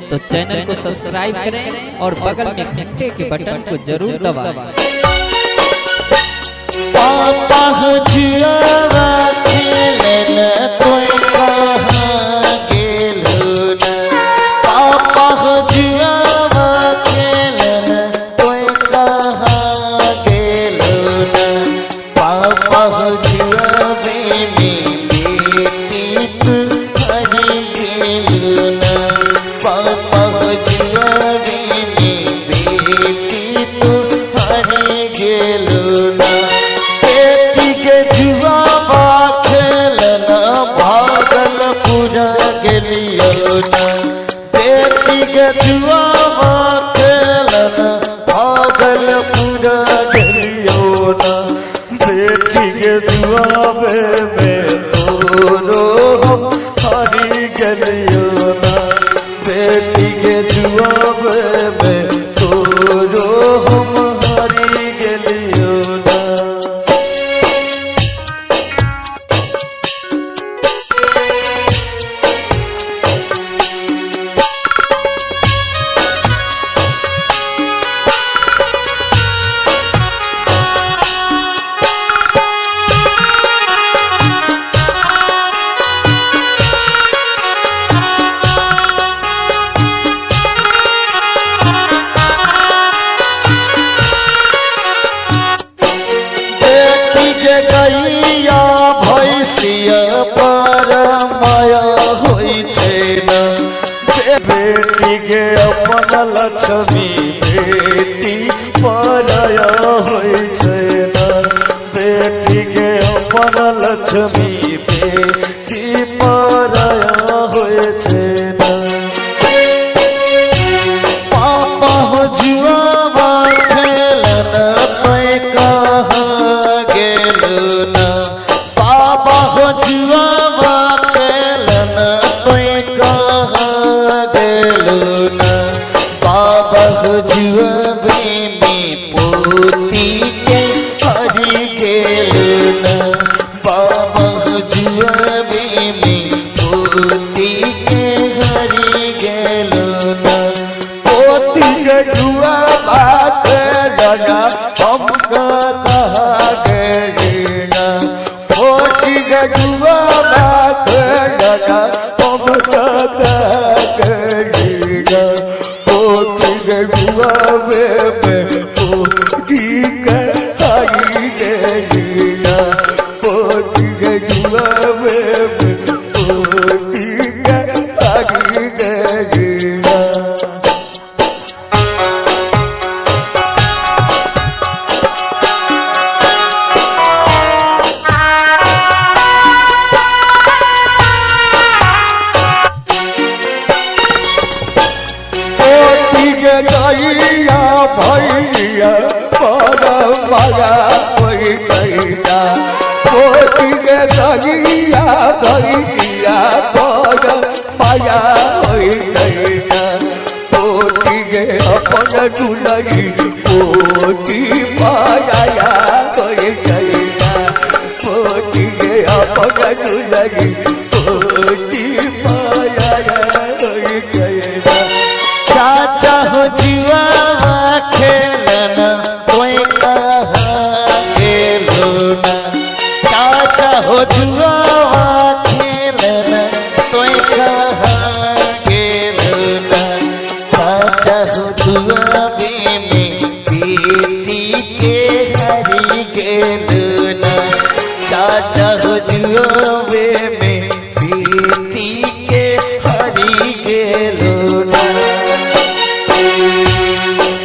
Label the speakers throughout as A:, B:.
A: तो चैनल को सब्सक्राइब करें और बगल में घंटे के बटन को जरूर दबाएं।
B: पापा जुआवा खेलन कोई कहाँ गेलुन, पापा जुआवा खेलन कोई कहाँ गेलुन, पापा जुआवे में बेटी तू हरी गेलुन, पापा जुआवे में बेटी तू हरी गेलुन। बेटी के जुआवा खेलन भागलपुर गेलियो ना, बेटी के जुआवे में तोरो हम हरी गेलियो ना, बेटी के जुआवे में तोरो हम हरी गेलियो ना। गैया भैंसिया पर माया होई छै ना, बेटी के अपन लक्ष्मी बेटी पराया होई छै ना, बेटी के अपन लक्ष्मी बेटी पराया होई छै ना। पापा जुआवा खेलन कोई कहाँ गेलुन, पापा जुआवा खेलन कोई कहाँ गेलुन, पापा जुआवे में पोती के हरी गेलुन, पापा जुआवे में पोती के हरी गेलुन। पोती के जुआवा खेलना हमका कहाँ गेलिना, पोती के जुआवा खेलना हमका कहाँ गेलिना, पोती के जुआवे में पोती के हरी गेलिना, पोती के जुआवे में पोती के हरी गेलिना। गैया भैया पर माया कोई कैना, पोती के गैया भैया पर माया कोई कैना, पोती के अपन दुलही पोती पाया कोई कैना, पोती के अपन दुलही पोती पाया कोई कैना। चाचा हो जुआवा खेलन कोई कहाँ गेलुन, चाचा हो जुआवा खेलन कोई कहाँ गेलुन, चाचा हो जुआवे में बेटी के हरी गेलुन, चाचा हो जुआवे में बेटी के हरी गेलुन।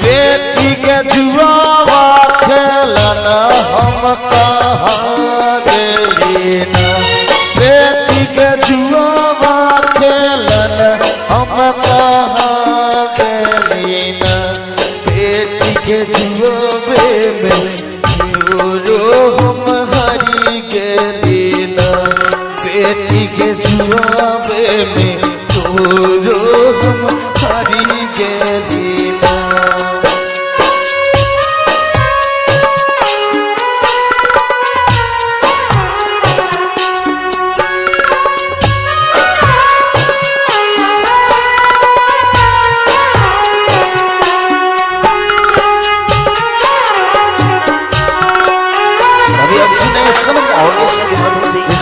B: बेटी के जुआवा खेलन हम कहाँ गेलिना, बेटी के जुआवा खेलन हम कहाँ गेलिना, बेटी के जुआवे में तोरो हम हरी गेलिना, बेटी के जुआवे में तोरो हम हरी गेलिना।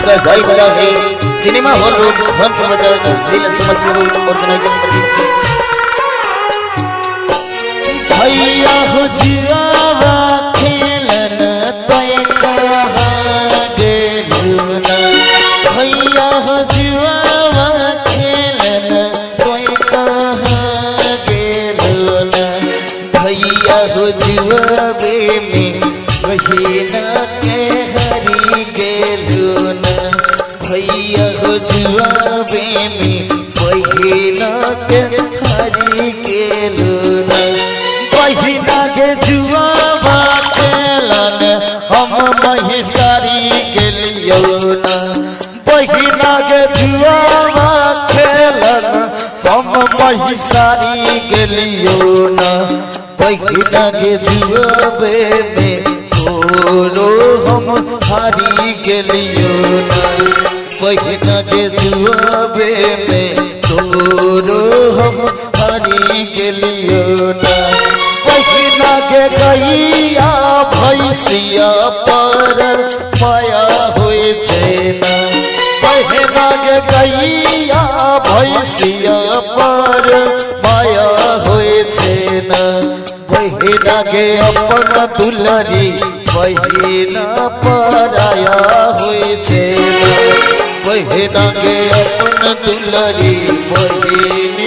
C: विकास भाई बजा है सिनेमा हॉल रोड भनपुर बाजार जिला समस्तीपुर ऑर्गेनाइजिंग प्रदीप सिंह।
B: भैया हो जुआवा खेलन तय कहाँ गेलुना भैया हो जुआवा खेलन तय कहाँ गेलुना भैया हो जुआवे में बहिना के हरी गेलुना भैया हो जुआवे में बहिना के हरी गेलुना बहिना के जुआवा खेलन हम महिसारी गेलियो ना बहिना के जुआवा खेलन हम महिसारी गेलियो ना बहिना के जुआवे में तोरो हम हारी गेलियो ना बहिना के जुआवे में तोरो हम हारी गेलियो ना बहिना के गैया भैसिया पर माया होय छै ना बहिना के गैया भैसिया पर माया होय छै ना बहिना के अपन दुलरी बहिना पराया होय छै ना बहिना के अपन दुलरी बहिना